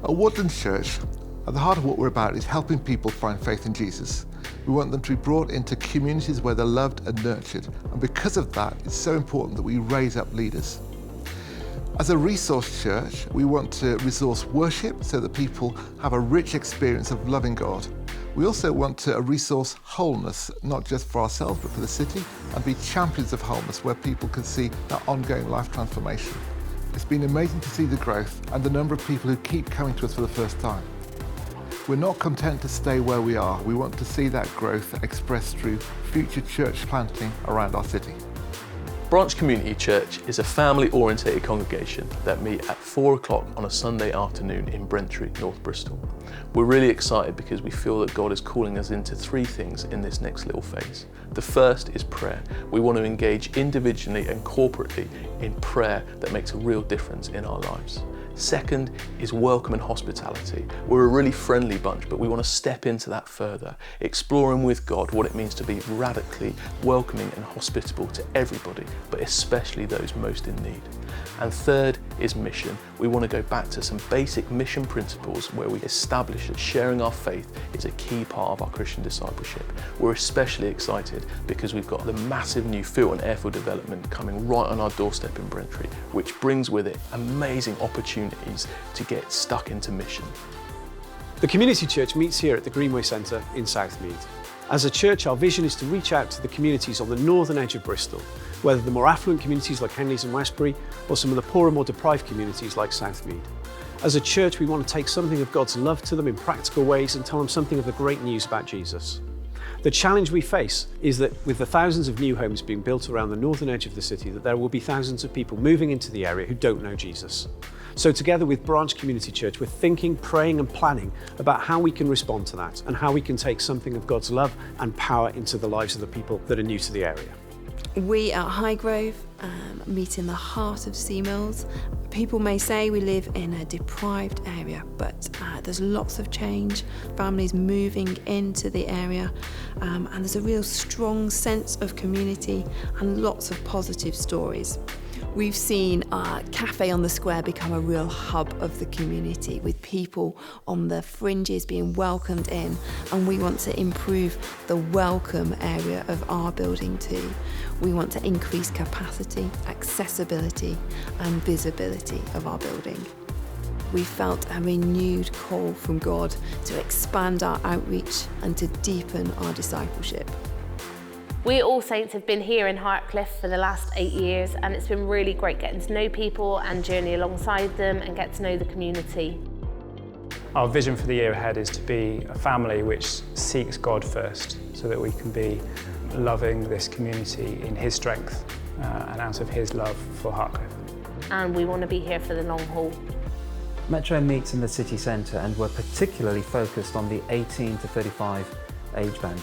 At Woodlands Church, at the heart of what we're about is helping people find faith in Jesus. We want them to be brought into communities where they're loved and nurtured, and because of that, it's so important that we raise up leaders. As a resource church, we want to resource worship so that people have a rich experience of loving God. We also want to resource wholeness, not just for ourselves but for the city, and be champions of wholeness where people can see that ongoing life transformation. It's been amazing to see the growth and the number of people who keep coming to us for the first time. We're not content to stay where we are. We want to see that growth expressed through future church planting around our city. Branch Community Church is a family-orientated congregation that meet at 4 o'clock on a Sunday afternoon in Brentry, North Bristol. We're really excited because we feel that God is calling us into 3 things in this next little phase. The first is prayer. We want to engage individually and corporately in prayer that makes a real difference in our lives. Second is welcome and hospitality. We're a really friendly bunch, but we want to step into that further, exploring with God what it means to be radically welcoming and hospitable to everybody, but especially those most in need. And third is mission. We want to go back to some basic mission principles where we establish that sharing our faith is a key part of our Christian discipleship. We're especially excited because we've got the massive new field and airfield development coming right on our doorstep in Brentry, which brings with it amazing opportunities to get stuck into mission. The Community Church meets here at the Greenway Centre in Southmead. As a church, our vision is to reach out to the communities on the northern edge of Bristol, whether the more affluent communities like Henleys and Westbury, or some of the poorer, more deprived communities like Southmead. As a church, we want to take something of God's love to them in practical ways and tell them something of the great news about Jesus. The challenge we face is that with the thousands of new homes being built around the northern edge of the city, that there will be thousands of people moving into the area who don't know Jesus. So together with Branch Community Church, we're thinking, praying and planning about how we can respond to that and how we can take something of God's love and power into the lives of the people that are new to the area. We at Highgrove meet in the heart of Seamills. People may say we live in a deprived area, but there's lots of change, families moving into the area, and there's a real strong sense of community and lots of positive stories. We've seen our cafe on the square become a real hub of the community, with people on the fringes being welcomed in, and we want to improve the welcome area of our building too. We want to increase capacity, accessibility and visibility of our building. We felt a renewed call from God to expand our outreach and to deepen our discipleship. We All Saints have been here in Hartcliffe for the last 8 years, and it's been really great getting to know people and journey alongside them and get to know the community. Our vision for the year ahead is to be a family which seeks God first, so that we can be loving this community in His strength and out of His love for Hartcliffe. And we want to be here for the long haul. Metro meets in the city centre, and we're particularly focused on the 18 to 35 age band.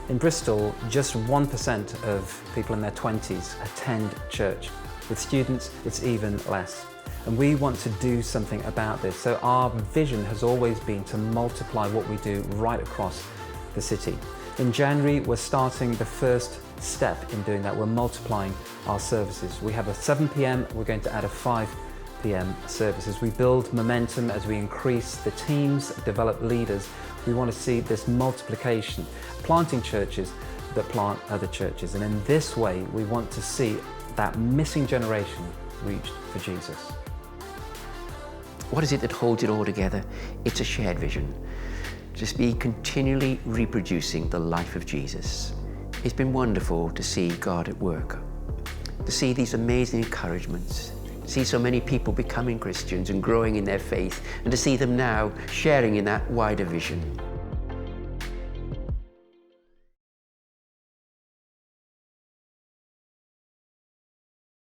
In Bristol, just 1% of people in their 20s attend church. With students, it's even less. And we want to do something about this. So our vision has always been to multiply what we do right across the city. In January, we're starting the first step in doing that. We're multiplying our services. We have a 7 p.m, we're going to add a 5 p.m. service. As we build momentum, as we increase the teams, develop leaders, we want to see this multiplication, planting churches that plant other churches. And in this way, we want to see that missing generation reached for Jesus. What is it that holds it all together? It's a shared vision. Just be continually reproducing the life of Jesus. It's been wonderful to see God at work, to see these amazing encouragements, to see so many people becoming Christians and growing in their faith, and to see them now sharing in that wider vision.